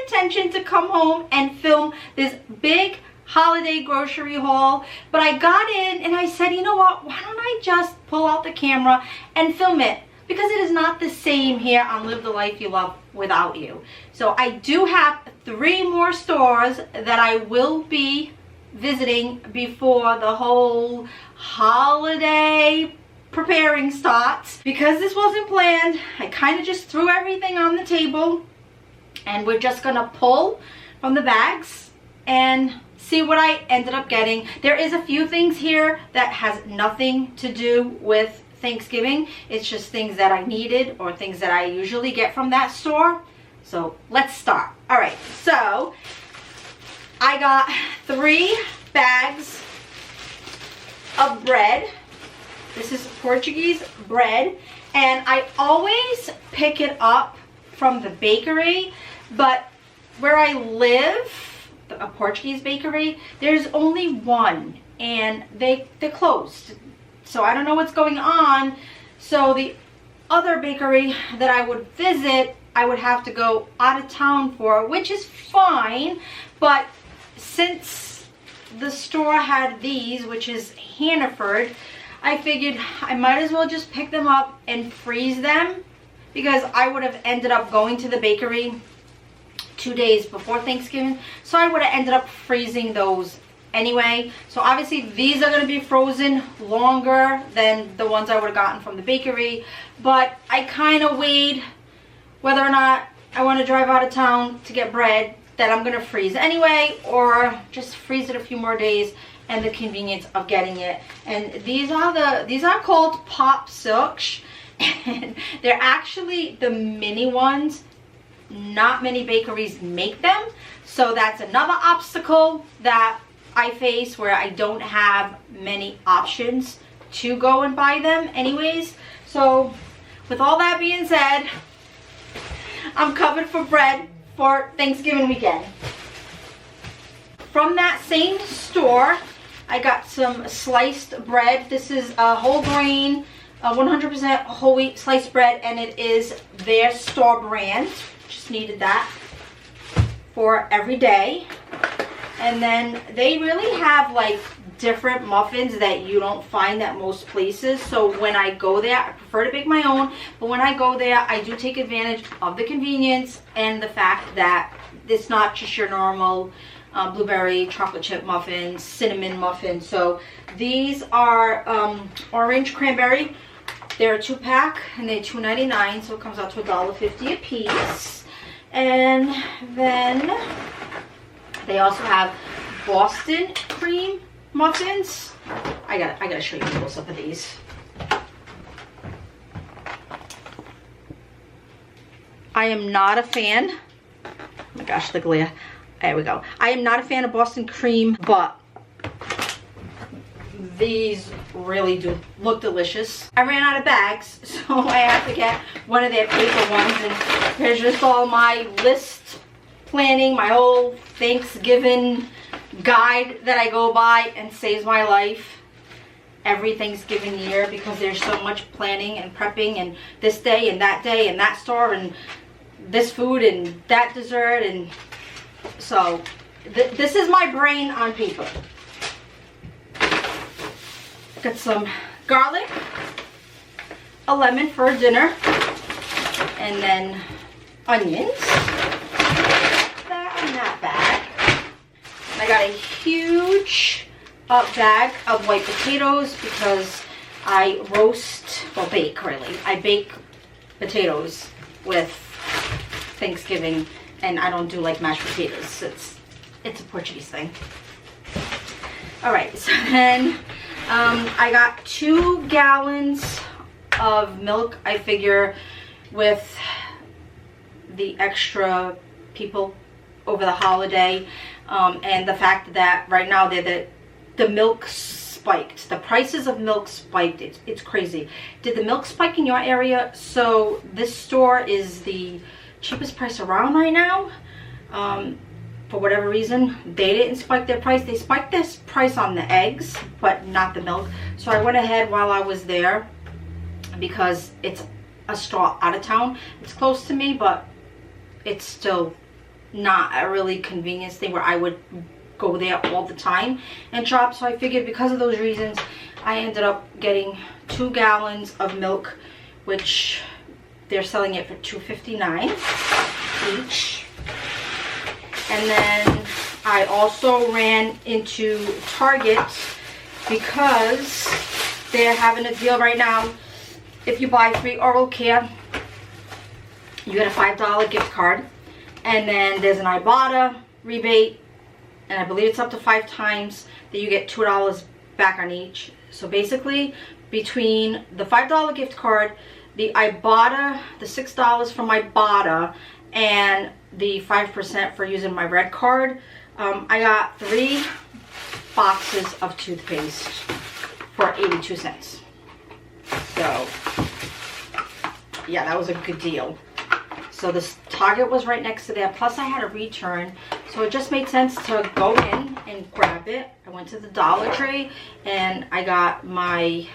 intention to come home and film this big holiday grocery haul, but I got in and I said, you know what, why don't I just pull out the camera and film it, because it is not the same here on Live the Life You Love without you. So I do have 3 more stores that I will be visiting before the whole holiday preparing starts. Because this wasn't planned, I kind of just threw everything on the table and we're just gonna pull from the bags and see what I ended up getting. There is a few things here that has nothing to do with Thanksgiving. It's just things that I needed or things that I usually get from that store. So let's start. All right, so I got 3 bags of bread. This is Portuguese bread, and I always pick it up from the bakery, but where I live, a Portuguese bakery, there's only one and they're closed. So I don't know what's going on. So the other bakery that I would visit, I would have to go out of town for, which is fine. But since the store had these, which is Hannaford, I figured I might as well just pick them up and freeze them, because I would have ended up going to the bakery 2 days before Thanksgiving, so I would have ended up freezing those anyway. So obviously these are going to be frozen longer than the ones I would have gotten from the bakery, but I kind of weighed whether or not I want to drive out of town to get bread that I'm going to freeze anyway, or just freeze it a few more days and the convenience of getting it. And these are called Pop Silks, and they're actually the mini ones. Not many bakeries make them, so that's another obstacle that I face, where I don't have many options to go and buy them anyways. So with all that being said, I'm covered for bread for Thanksgiving weekend. From that same store, I got some sliced bread. This is a whole grain, 100% whole wheat sliced bread, and it is their store brand. Just needed that for every day. And then they really have like different muffins that you don't find at most places. So when I go there, I prefer to bake my own, but when I go there, I do take advantage of the convenience and the fact that it's not just your normal blueberry chocolate chip muffins, cinnamon muffins. So these are orange cranberry. They're a 2-pack and they're $2.99, so it comes out to $1.50 a piece. And then they also have Boston cream muffins. I gotta show you a close up of these. I am not a fan. Oh my gosh, the glare. There we go. I am not a fan of Boston cream, but these really do look delicious. I ran out of bags, so I have to get one of their paper ones, and here's just all my list planning, my whole Thanksgiving guide that I go by, and saves my life every Thanksgiving year, because there's so much planning and prepping, and this day and that store and this food and that dessert, and so this is my brain on paper. Got some garlic, a lemon for dinner, and then onions. That in that bag. And I got a huge bag of white potatoes, because I roast, well, bake really. I bake potatoes with Thanksgiving, and I don't do like mashed potatoes. It's a Portuguese thing. All right, so then I got 2 gallons of milk. I figure with the extra people over the holiday, and the fact that right now the milk spiked. The prices of milk spiked. It's crazy. Did the milk spike in your area? So this store is the cheapest price around right now. For whatever reason, they didn't spike their price. They spiked this price on the eggs, but not the milk. So I went ahead while I was there, because it's a store out of town. It's close to me, but it's still not a really convenience thing where I would go there all the time and shop. So I figured because of those reasons, I ended up getting 2 gallons of milk, which they're selling it for $2.59 each. And then I also ran into Target because they're having a deal right now. If you buy 3 oral care, you get a $5 gift card. And then there's an Ibotta rebate, and I believe it's up to 5 times that you get $2 back on each. So basically, between the $5 gift card, the Ibotta, the $6 from Ibotta, and the 5% for using my red card, I got 3 boxes of toothpaste for 82 cents. So yeah, that was a good deal. So this Target was right next to there, plus I had a return, so it just made sense to go in and grab it. I went to the Dollar Tree and I got my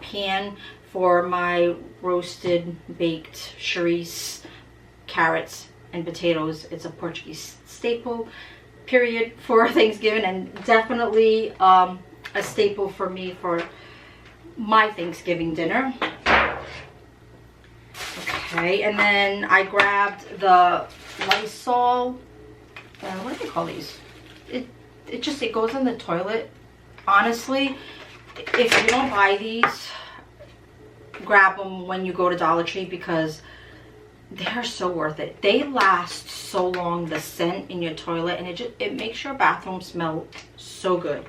pan for my roasted baked chorizo, carrots and potatoes. It's a Portuguese staple, period, for Thanksgiving, and definitely a staple for me for my Thanksgiving dinner. Okay, and then I grabbed the Lysol, what do they call these? It goes in the toilet. Honestly, if you don't buy these, grab them when you go to Dollar Tree because they're so worth it. They last so long, the scent in your toilet, and it makes your bathroom smell so good.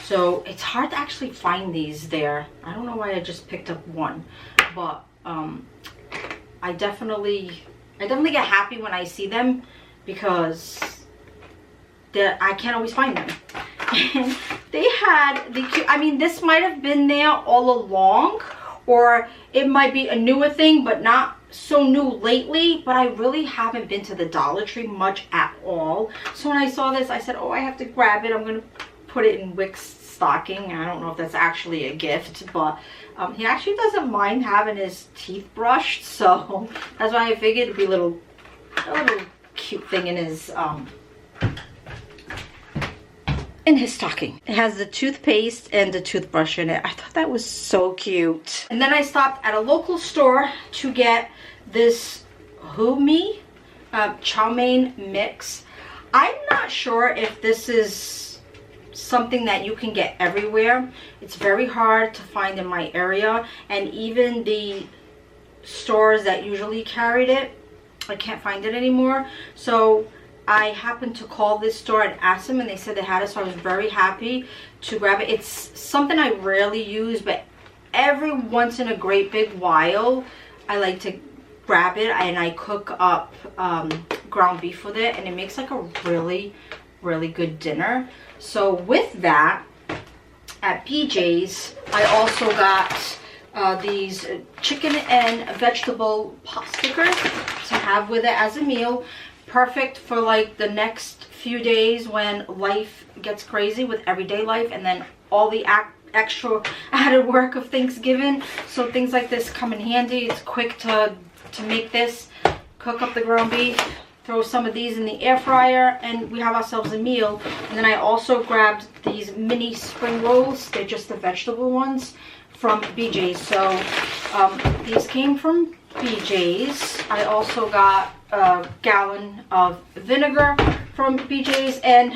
So it's hard to actually find these there. I don't know why I just picked up one, but I definitely get happy when I see them because I can't always find them. And they had the cute, I mean, this might have been there all along, or it might be a newer thing, but not so new lately. But I really haven't been to the Dollar Tree much at all. So when I saw this, I said, oh, I have to grab it. I'm gonna put it in Wick's stocking. I don't know if that's actually a gift, but he actually doesn't mind having his teeth brushed, so that's why I figured it'd be a little cute thing in his stocking. It has the toothpaste and the toothbrush in it. I thought that was so cute. And then I stopped at a local store to get this Humi chow mein mix. I'm not sure if this is something that you can get everywhere. It's very hard to find in my area, and even the stores that usually carried it, I can't find it anymore. So I happened to call this store and ask them, and they said they had it, so I was very happy to grab it. It's something I rarely use, but every once in a great big while I like to grab it, and I cook up ground beef with it, and it makes like a really good dinner. So with that, at BJ's, I also got these chicken and vegetable pot stickers to have with it as a meal. Perfect for like the next few days when life gets crazy with everyday life, and then all the extra added work of Thanksgiving. So things like this come in handy. It's quick to make this, cook up the ground beef, throw some of these in the air fryer, and we have ourselves a meal. And then I also grabbed these mini spring rolls. They're just the vegetable ones from BJ's. So these came from BJ's. I also got a gallon of vinegar from BJ's, and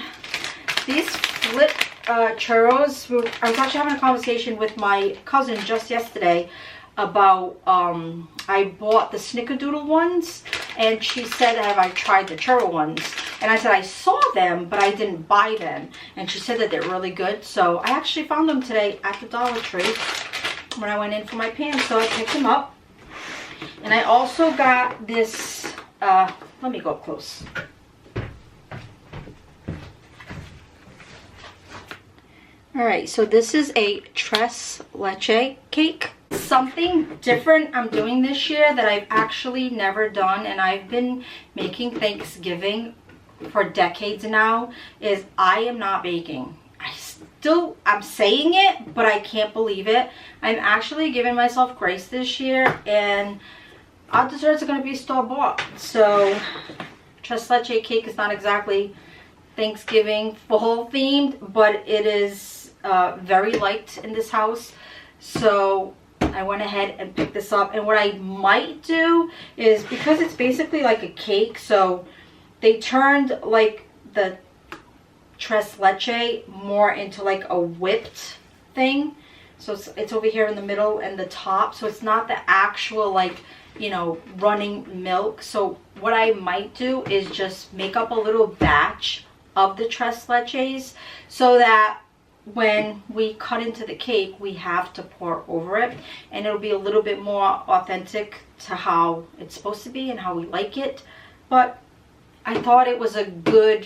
these flip churros. I was actually having a conversation with my cousin just yesterday about I bought the snickerdoodle ones, and she said, have I tried the churro ones? And I said I saw them, but I didn't buy them, and she said that they're really good. So I actually found them today at the Dollar Tree when I went in for my pan, so I picked them up. And I also got this let me go up close. All right, so this is a tres leche cake. Something different I'm doing this year that I've actually never done, and I've been making Thanksgiving for decades now, is I am not baking. I'm saying it, but I can't believe it. I'm actually giving myself grace this year, and our desserts are going to be store-bought. So tres leche cake is not exactly Thanksgiving fall themed, but it is very liked in this house. So I went ahead and picked this up. And what I might do is, because it's basically like a cake, so they turned like the tres leche more into like a whipped thing. So it's over here in the middle and the top, so it's not the actual like, you know, running milk. So what I might do is just make up a little batch of the tres leches, so that when we cut into the cake, we have to pour over it, and it'll be a little bit more authentic to how it's supposed to be and how we like it. But I thought it was a good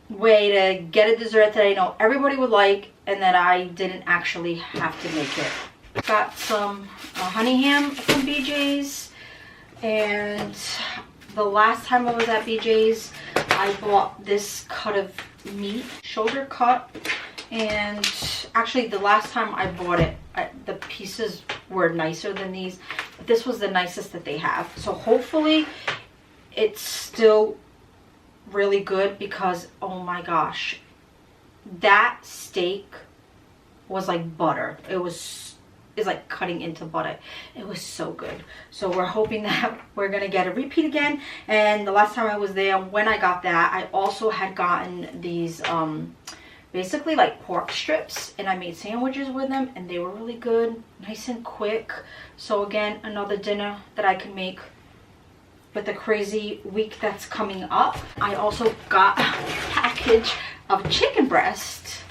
way to get a dessert that I know everybody would like and that I didn't actually have to make it. Got some honey ham from BJ's, and the last time I was at BJ's, I bought this cut of meat, shoulder cut, and actually the last time I bought it, the pieces were nicer than these, but this was the nicest that they have. So hopefully it's still really good, because oh my gosh, that steak was like butter. It's like cutting into butter. It was so good. So we're hoping that we're gonna get a repeat again. And the last time I was there, when I got that, I also had gotten these basically like pork strips, and I made sandwiches with them, and they were really good, nice and quick. So again, another dinner that I can make with the crazy week that's coming up. I also got a package of chicken breast,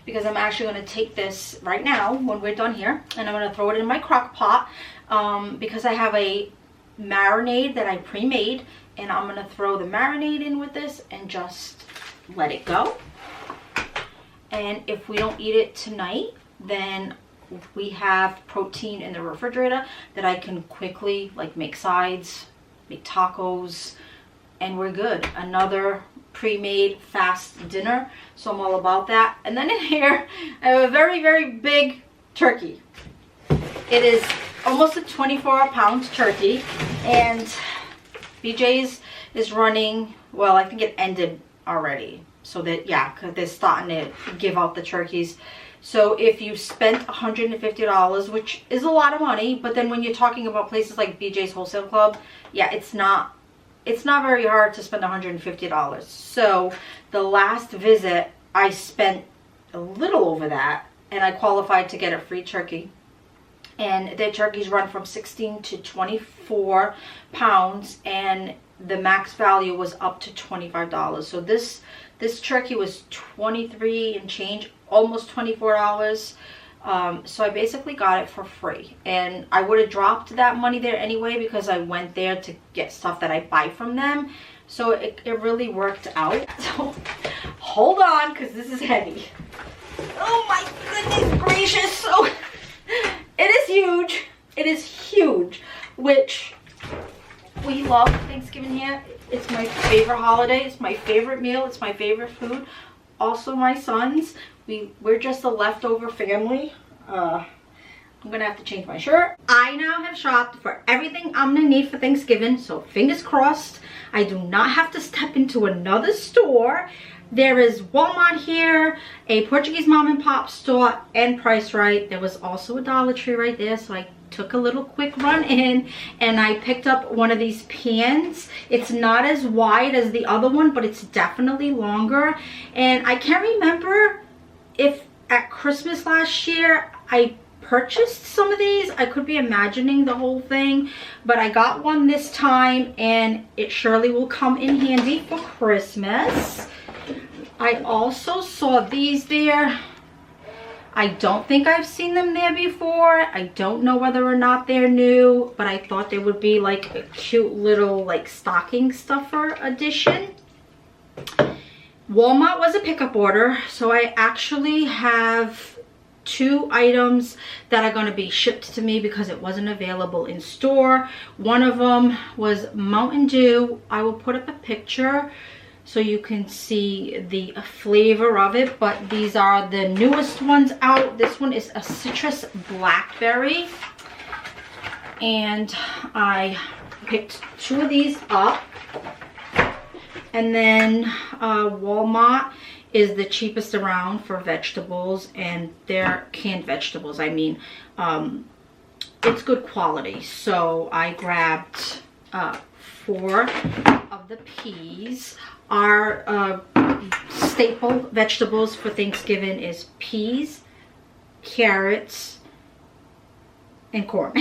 because I'm actually going to take this right now when we're done here, and I'm going to throw it in my crock pot, because I have a marinade that I pre-made, and I'm going to throw the marinade in with this and just let it go. And if we don't eat it tonight, then we have protein in the refrigerator that I can quickly like make sides, make tacos, and we're good. Another pre-made fast dinner, so I'm all about that. And then in here I have a very, very big turkey. It is almost a 24-pound turkey, and BJ's is running, well, I think it ended already, so that, yeah, because they're starting to give out the turkeys. So if you spent $150, which is a lot of money, but then when you're talking about places like BJ's Wholesale Club, yeah, it's not very hard to spend $150. So the last visit, I spent a little over that, and I qualified to get a free turkey. And their turkeys run from 16 to 24 pounds, and the max value was up to $25. So this turkey was 23 and change, almost $24. So I basically got it for free, and I would have dropped that money there anyway, because I went there to get stuff that I buy from them. So it really worked out. So hold on, because this is heavy. Oh my goodness gracious. So it is huge. It is huge, which we love Thanksgiving here. It's my favorite holiday. It's my favorite meal. It's my favorite food. Also my sons. We're just a leftover family. I'm gonna have to change my shirt. I now have shopped for everything I'm gonna need for Thanksgiving, so fingers crossed I do not have to step into another store. There is Walmart here, a Portuguese mom and pop store, and Price Right. There was also a Dollar Tree right there, so I took a little quick run in and I picked up one of these pans. It's not as wide as the other one, but it's definitely longer. And I can't remember if at Christmas last year I purchased some of these. I could be imagining the whole thing, but I got one this time, and it surely will come in handy for Christmas. I also saw these there. I don't think I've seen them there before. I don't know whether or not they're new, but I thought they would be like a cute little like stocking stuffer edition. Walmart was a pickup order, so I actually have 2 items that are going to be shipped to me because it wasn't available in store. One of them was Mountain Dew. I will put up a picture so you can see the flavor of it, but these are the newest ones out. This one is a citrus blackberry, and I picked 2 of these up. And then Walmart is the cheapest around for vegetables, and they're canned vegetables. I mean, it's good quality. So I grabbed 4 of the peas. Our staple vegetables for Thanksgiving is peas, carrots, and corn.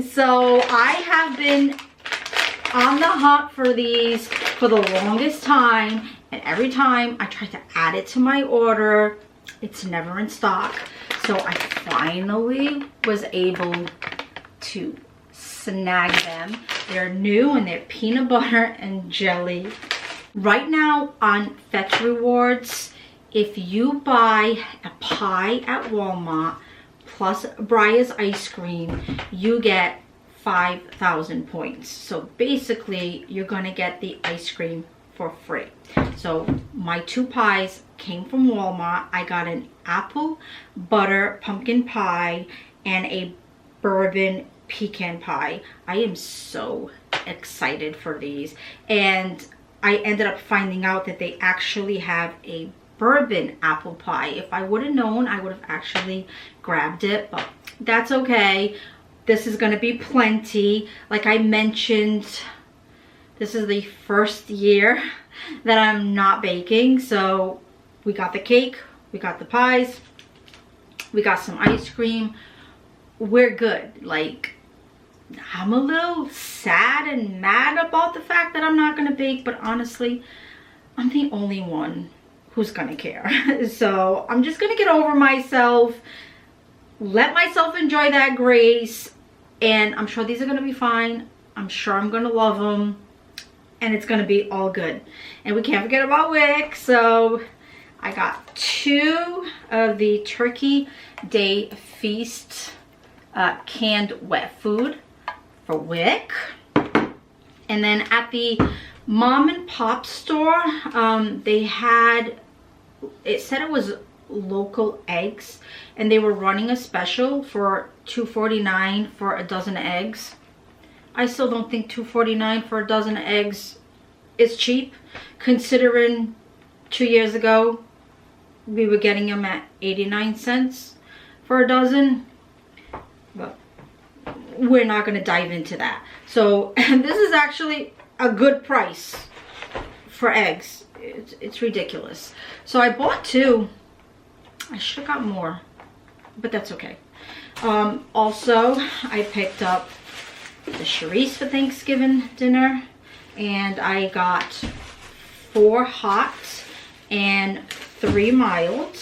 So I have been on the hunt for these for the longest time, and every time I try to add it to my order, it's never in stock. So I finally was able to snag them. They're new and they're peanut butter and jelly. Right now on Fetch Rewards, if you buy a pie at Walmart plus Briar's ice cream, you get 5,000 points. So basically you're gonna get the ice cream for free. So my 2 pies came from Walmart. I got an apple butter pumpkin pie and a bourbon pecan pie. I am so excited for these, and I ended up finding out that they actually have a bourbon apple pie. If I would have known, I would have actually grabbed it, but that's okay. This is going to be plenty. Like I mentioned, this is the first year that I'm not baking. So we got the cake, we got the pies, we got some ice cream. We're good. Like, I'm a little sad and mad about the fact that I'm not going to bake, but honestly, I'm the only one who's going to care. So I'm just going to get over myself, let myself enjoy that grace, and I'm sure these are going to be fine. I'm sure I'm going to love them, and it's going to be all good. And we can't forget about Wick. So I got 2 of the Turkey Day Feast canned wet food for Wick. And then at the mom and pop store, they had, it said it was local eggs, and they were running a special for $2.49 for a dozen eggs. I still don't think $2.49 for a dozen eggs is cheap, considering 2 years ago we were getting them at 89 cents for a dozen. But we're not going to dive into that. So this is actually a good price for eggs. It's ridiculous. So I bought 2. I should have got more, but that's okay. Also, I picked up the Charisse for Thanksgiving dinner, and I got 4 hot and 3 mild.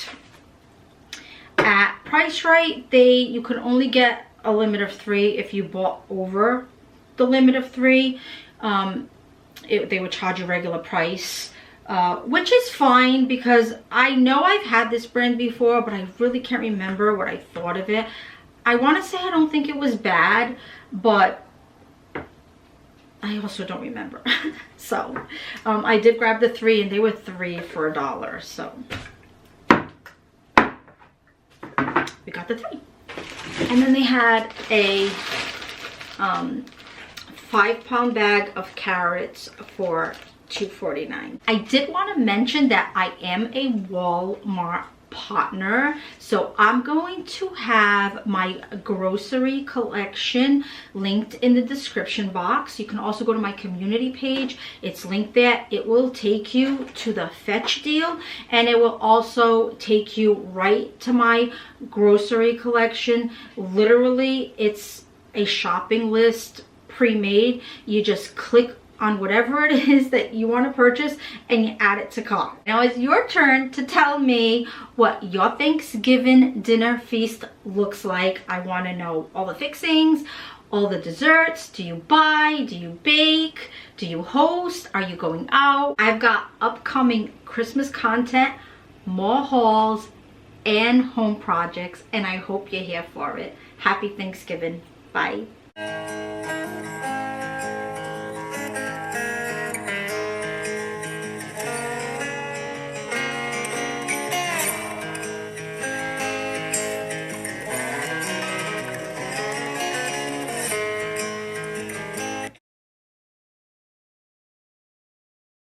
At Price Right, you could only get a limit of 3 if you bought over the limit of 3. They would charge a regular price, which is fine because I know I've had this brand before, but I really can't remember what I thought of it. I want to say I don't think it was bad, but I also don't remember. So I did grab the 3, and they were 3 for $1. So we got the 3. And then they had a 5-pound bag of carrots for $2.49. I did want to mention that I am a Walmart partner, so I'm going to have my grocery collection linked in the description box. You can also go to my community page. It's linked there. It will take you to the Fetch deal, and it will also take you right to my grocery collection. Literally, it's a shopping list pre-made. You just click on whatever it is that you want to purchase and you add it to cart. Now it's your turn to tell me what your Thanksgiving dinner feast looks like. I want to know all the fixings, all the desserts. Do you buy? Do you bake? Do you host? Are you going out? I've got upcoming Christmas content, more hauls, and home projects, and I hope you're here for it. Happy Thanksgiving. Bye.